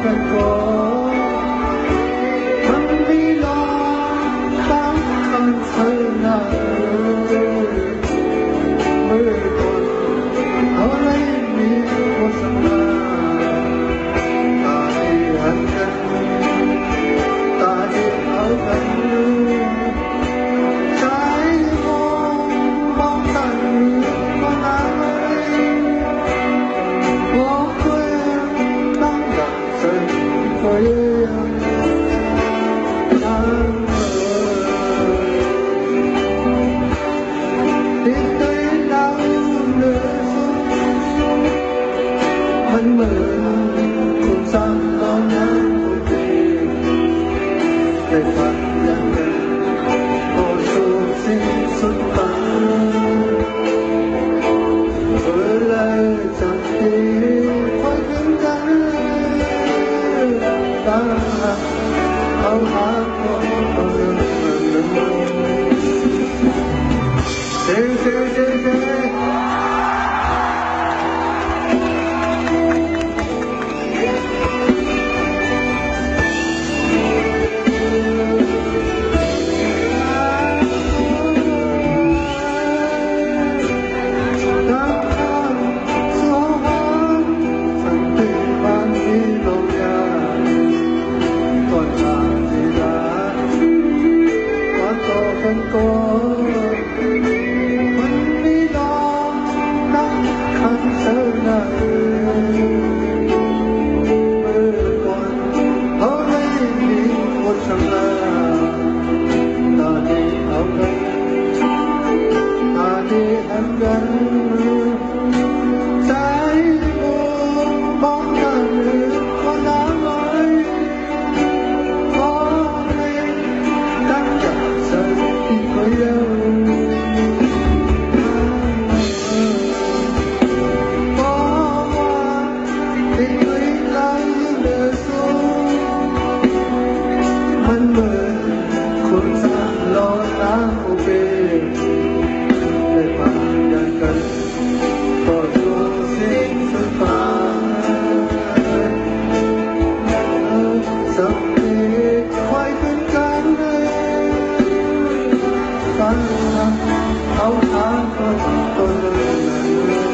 กันก่อนมันไม่รอตั้งกันเธอหน้าเมื่อก่อนเขาไม่มีโฆษณาตาที่หันกันตาที่เอากันใจมองกันก็น่ามันเหมือนคนสร้างตอนนั้นคนดีได้ฝันอย่างนั้นโอ้สูงสิ้นสุดฝันเมื่อไรจากที่คอยถึงกันตาเอาหาคนเอาเรื่องเดินก่อนมันไม่รอนักขันเธอหน้าเมื่อก่อนเขาไม่มีคนชำนาญตาที่เอากันตาที่หันกันใจมองกันก็น้ำไหลก็ไม่ตั้งใจมันเหมือนคนสร้างล้อน้ำโอเปได้ผ่านอย่างกันต่อสู้สิ้นสุดฟ้าสักทีคอยเป็นกันฝันเอาทางคนตัวนั้น